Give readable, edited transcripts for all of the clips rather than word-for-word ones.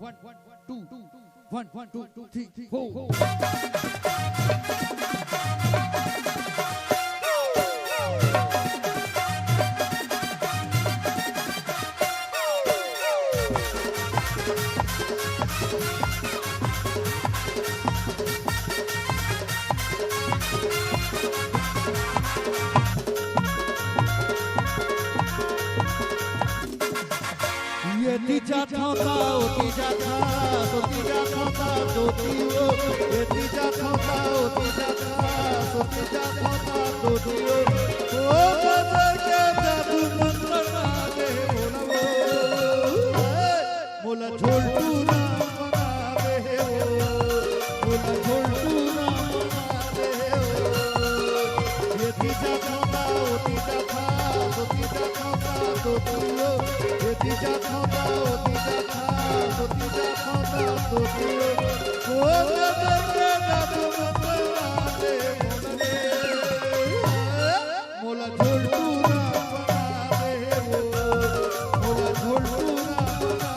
2 3 4 तीजा था ओ तीजा था तो तीजा था तो तीओ ये तीजा था ओ तीजा था तो तीजा था तो तीओ ओ बदल के जादू मंत्र दे मोला झोलटू ना बना दे मोला झोलटू ना बना दे ये तीजा था ओ तीजा था तो तीजा था तो तीओ ये तीजा था मोला झोलटू ना बना दे मोला झोलटू ना बना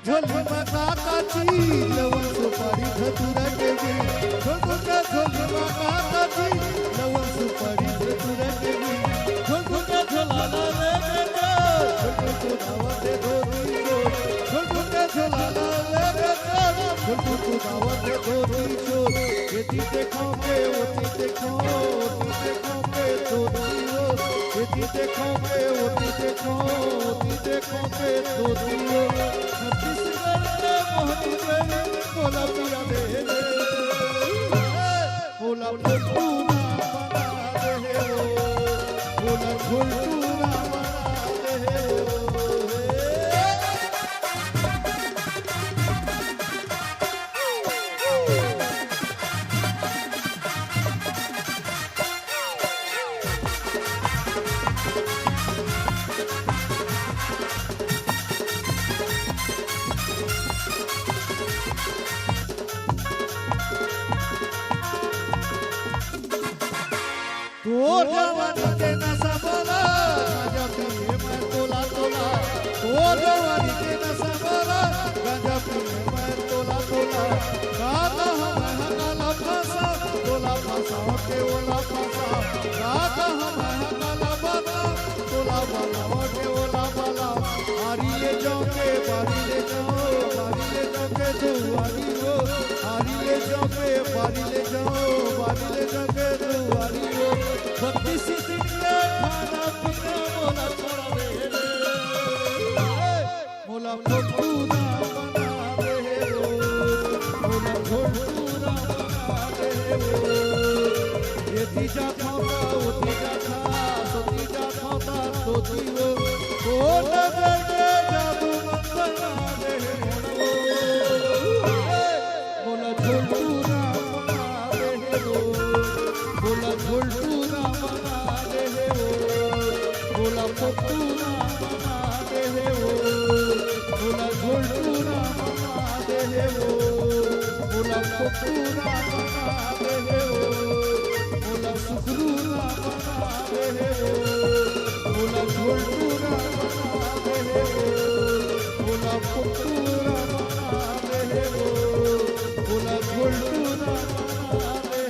झोली माता काची लवन सुपारी धतुरा के भी झोलुका झोली माता काची लवन सुपारी धतुरा के भी झोलुका झोलाला रे बेटा झोलुका दावते धोती चोर झोलुका झोलाला रे बेटा झोलुका दावते धोती चोर ये देखो के ओती देखो के धोती ओ ये देखो के ओती देखो के धोती ओ मोला पिया दे मोला झोलटू ना बना दे मोला झोलटू ना बना दे तो जवानी के नशा बोला गांजा पिए मैं तोला तोला तो जवानी के नशा बोला गांजा पिए मैं तोला तोला गाता हम हकाला फंसा तोला फंसा के ओला फंसा गाता हम हकाला बना तोला बना के ओला बना आरिले जाओ के बारिले जाओ के दुआरी हो आरिले जाओ के बारिले जाओ के दुआरी हो बत्तीस दिन के खाना पीना मोला छोड़ा दे मोला झोलटू ना बना दे मोला झोलटू ना बना दे ये तीजा था ओ तीजा था तो तीजा था तो तीओ ओ नगर के जादू मंत्र दे मोला झोलटू ना बना दे मोला झोलटू ना बना दे मोला पप्पू ना बना दे मोला झोलटू ना बना दे मोला पप्पू ना बना दे मोला सुखरू ना बना दे मोला झोलटू ना बना दे मोला पप्पू ना बना दे मोला झोलटू ना बना दे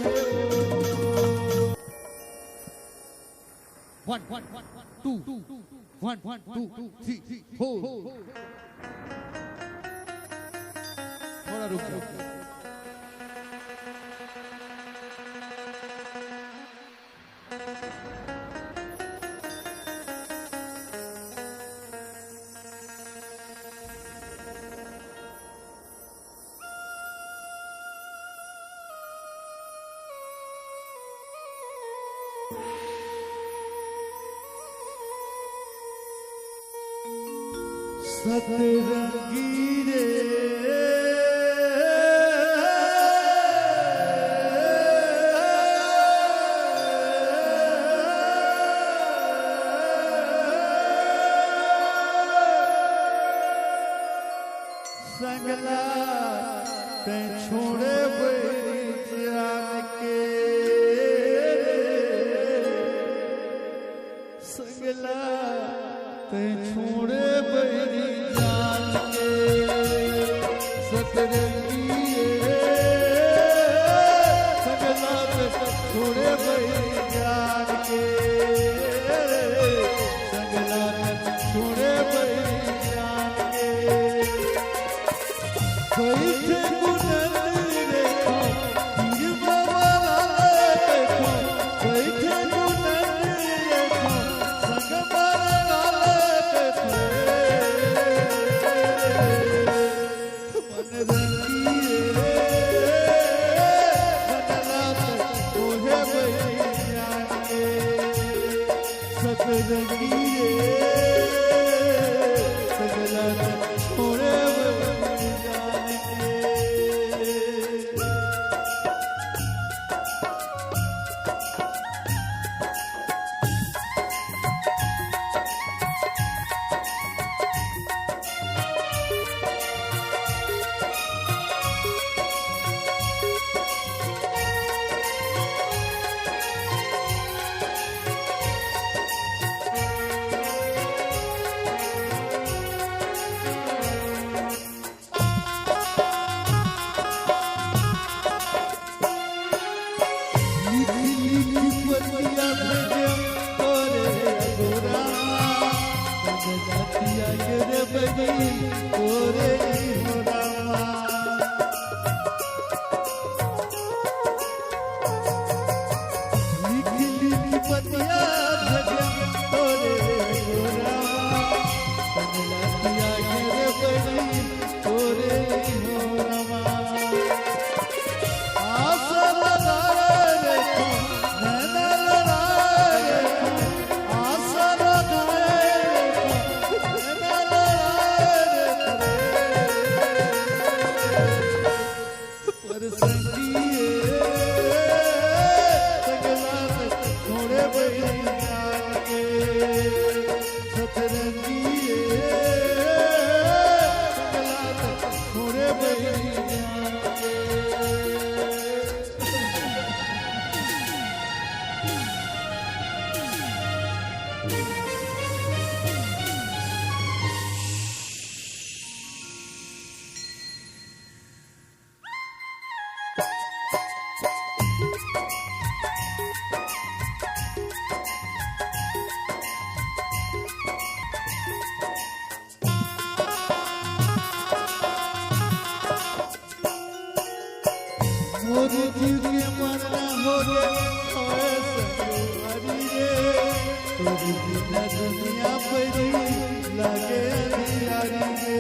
1 2 1 2 3 4 थोड़ा रुक जाओ सतरंगी रे ते छोड़े बैरी जान के संगला ते छोड़े बैरी जान के सतरंगी संगला ते छोड़े बैरी जान के संगला ते छोड़े बैरी जान के बैठे गुनर देखो तीर बाबा देखो बैठे गुनर देखो संग बाबा देखो मन रंगी बनला तोहे बैरी जान के सतरंगी संगला छोड़े बैरी जान के मोरी जीव के मरना हो गे होए सवारी रे तोरी बिना दुनिया परी लगे अंधियारी रे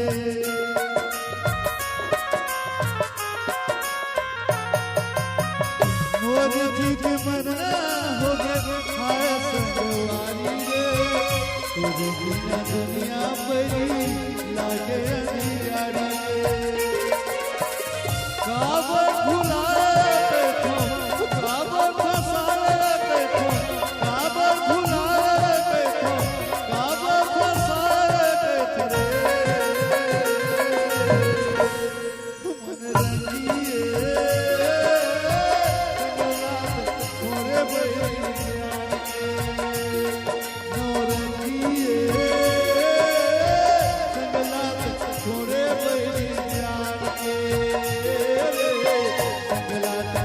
मोरी जीव के मरना हो गे होए सवारी रे तोरी बिना दुनिया परी लगे अंधियारी रे काबर भुलाए बैठो काबर फसाए बैठो काबर भुलाए बैठो काबर फसाए बैठो मन रंगिए छोड़े बैरी जान के नौरंगिए संगला छोड़े बैरी जान के संगला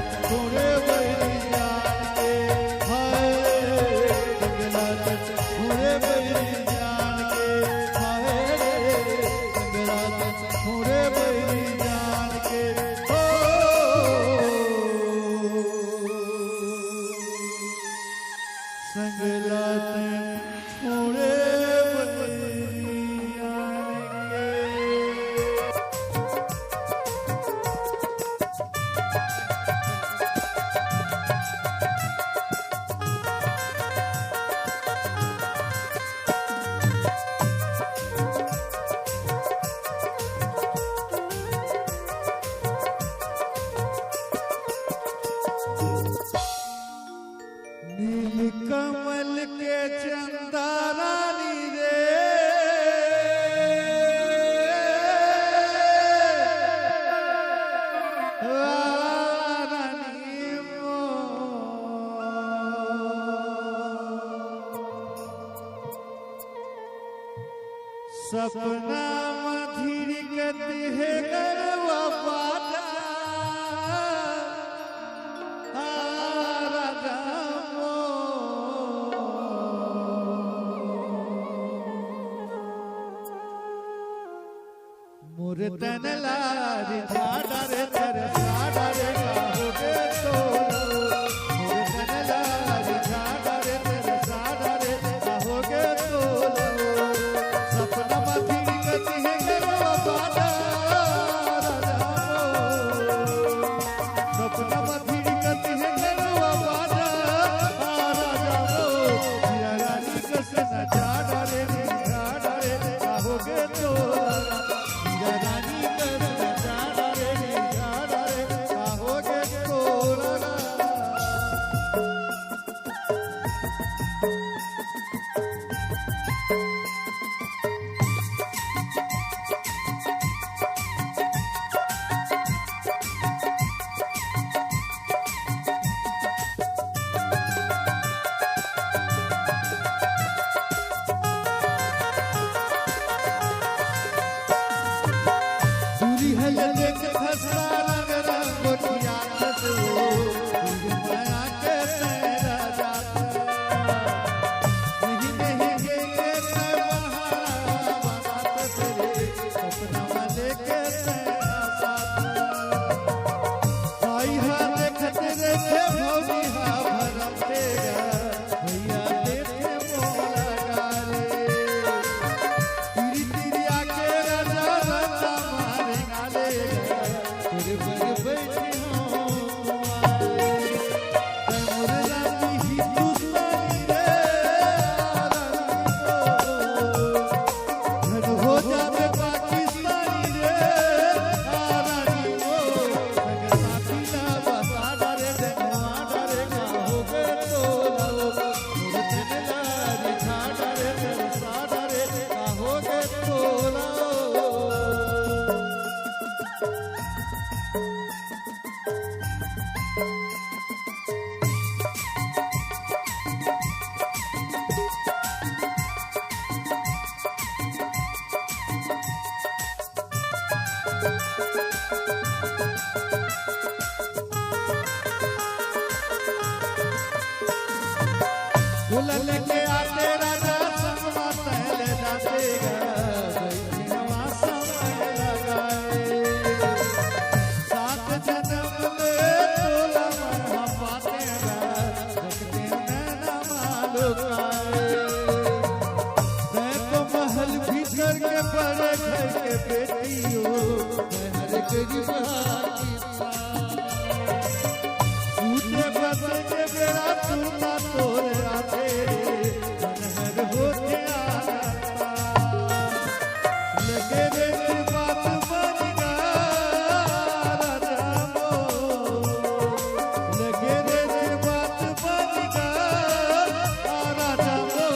सपना मधुर गति है गरवा पाटा मोरे तन लारी झाड़ा रे तेरे झाड़ा रे गाओगे तो मोरे तन लारी झाड़ा रे तेरे झाड़ा रे गाओगे तो सपना मधुर गति है गरवा पाटा सपना मधुर गति है गरवा पाटा राजा रानी कसन झाड़ा रे गाओगे तो रानी कसन झाड़ा रे गाओगे तो दूरी है ये खसरा रंग रंगोटिया खसो माया के तेरा जाता नहीं नहीं के बहाना बात तेरे सपना वाले के तेरा साथ भाई हां देखते रहे भौजी हां भरम तेरा भैया देते मोला गाले तेरी तेरी आके राजा राजा मारे गाले तेरे पर बैठी हूं मोरे रानी हिंदुस्तानी रे घर हो जावे पाकिस्तानी रे रानी को संग साथी ना बसाड़ा रे जनवाड़ा रे गाओगे तो मोरे तन लारी झाड़ा रे तेरे साड़ा रे गाओगे तो दुल्हन के आते राजा संगमा पहले जाते गवा समय लगाए सात जन्म ले तोला मरहा पाते देखते नैना मालूम आए मैं तो महल भीतर के बड़े घर के बेटियों मैं हर गरीब हाथी सूते बदल के बेड़ा तूना तोरे आते मनहर होते आता लगे रे बात बनिगा राजा मो लगे रे बात बनिगा राजा मो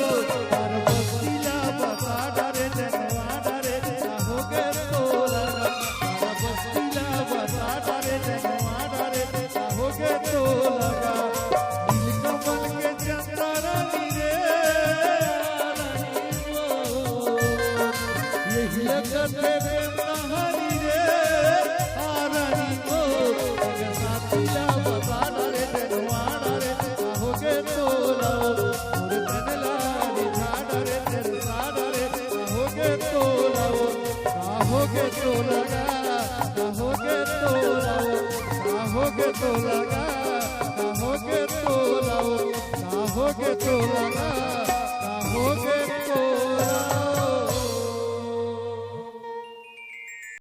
हर बस्तीला बसाड़ा रे जनवाड़ा रे गाओगे तो लगा हर बस्तीला बसाड़ा रे जनवाड़ा रे गाओगे तो लगा नीलकमल के चंद्रा रानी रे यही लगते प्रेम कहानी रे रानी को संग साथीला बसाड़ा रे जनवाड़ा रे गाओगे तो मोरे तन लारी झाड़ा रे तेरे साड़ा रे गाओगे तो गाओगे तो लगा गाओगे तो गाओगे तो लगा गाओगे तो गाओगे तो लगा गाओगे तो